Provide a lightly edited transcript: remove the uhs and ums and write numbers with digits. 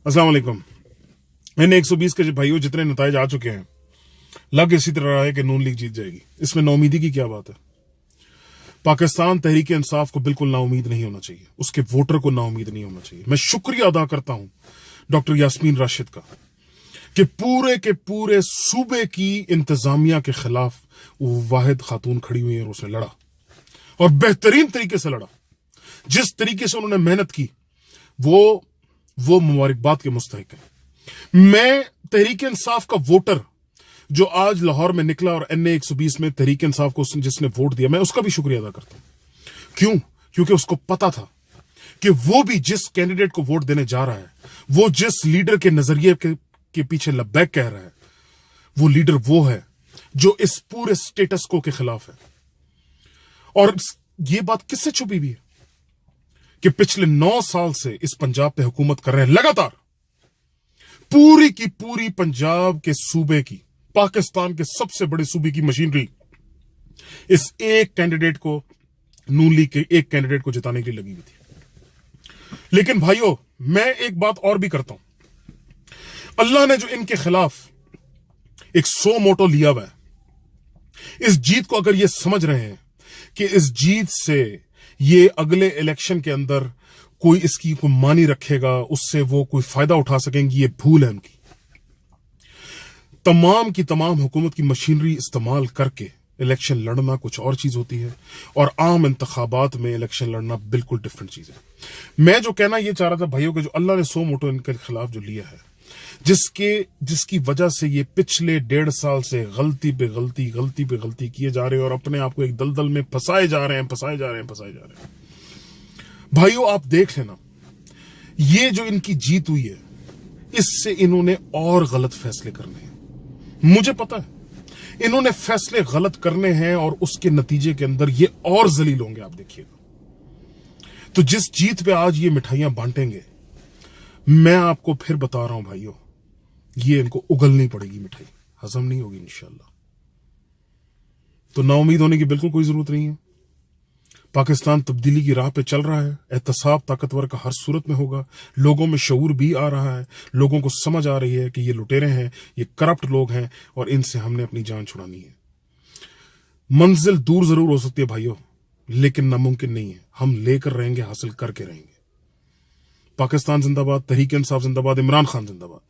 अस्सलाम वालेकुम। मैंने 120 के भाइयों जितने नताइज आ चुके हैं, लग इसी तरह रहा है कि नून लीग जीत जाएगी। इसमें नाउमीदी की क्या बात है? पाकिस्तान तहरीक इंसाफ को बिल्कुल नाउमीद नहीं होना चाहिए, उसके वोटर को नाउमीद नहीं होना चाहिए। मैं शुक्रिया अदा करता हूं डॉक्टर यास्मीन राशिद का कि पूरे के पूरे सूबे की इंतजामिया के खिलाफ वो वाहिद खातून खड़ी हुई है और उसने लड़ा, और बेहतरीन तरीके से लड़ा। जिस तरीके से उन्होंने मेहनत की वो मुबारकबाद के मुस्तहिक है। मैं तहरीक इंसाफ का वोटर जो आज लाहौर में निकला और NA 120 में तहरीक इंसाफ को जिसने वोट दिया, मैं उसका भी शुक्रिया अदा करता हूं। क्यों? क्योंकि उसको पता था कि वो भी जिस कैंडिडेट को वोट देने जा रहा है, वो जिस लीडर के नजरिए के पीछे लब्बैक कह रहा है, वो लीडर वो है जो इस पूरे स्टेटस को के खिलाफ है। और ये बात किससे छुपी हुई है कि पिछले 9 साल से इस पंजाब पे हुकूमत कर रहे हैं लगातार। पूरी की पूरी पंजाब के सूबे की, पाकिस्तान के सबसे बड़े सूबे की मशीनरी इस एक कैंडिडेट को, नून लीग के एक कैंडिडेट को जिताने के लिए लगी हुई थी। लेकिन भाइयों, मैं एक बात और भी करता हूं। अल्लाह ने जो इनके खिलाफ एक सो मोटो लिया हुआ है, इस जीत को अगर ये समझ रहे हैं कि इस जीत से ये अगले इलेक्शन के अंदर कोई इसकी कोई मानी रखेगा, उससे वो कोई फायदा उठा सकेंगी, ये भूल है उनकी। तमाम की तमाम हुकूमत की मशीनरी इस्तेमाल करके इलेक्शन लड़ना कुछ और चीज होती है, और आम इंतखाबात में इलेक्शन लड़ना बिल्कुल डिफरेंट चीज है। मैं जो कहना ये चाह रहा था भाइयों के, जो अल्लाह ने सो मोटो इनके खिलाफ जो लिया है, जिसकी वजह से ये पिछले 1.5 साल से गलती पे गलती किए जा रहे हैं और अपने आप को एक दलदल में फंसाए जा रहे हैं। भाइयों, आप देख लेना, ये जो इनकी जीत हुई है, इससे इन्होंने और गलत फैसले करने हैं। मुझे पता है इन्होंने फैसले गलत करने हैं और उसके नतीजे के अंदर ये और जलील होंगे, आप देखिएगा। तो जिस जीत पे आज ये मिठाइयां बांटेंगे, मैं आपको फिर बता रहा हूं भाइयों, ये इनको उगलनी पड़ेगी मिठाई, हजम नहीं होगी इंशाल्लाह। तो नाउमीद होने की बिल्कुल कोई जरूरत नहीं है। पाकिस्तान तब्दीली की राह पे चल रहा है। एहतसाब ताकतवर का हर सूरत में होगा। लोगों में शऊर भी आ रहा है, लोगों को समझ आ रही है कि ये लुटेरे हैं, ये करप्ट लोग हैं और इनसे हमने अपनी जान छुड़ानी है। मंजिल दूर जरूर हो सकती है भाइयों, लेकिन नामुमकिन नहीं है। हम लेकर रहेंगे, हासिल करके रहेंगे। पाकिस्तान जिंदाबाद, तहरीक इंसाफ जिंदाबाद, इमरान खान जिंदाबाद।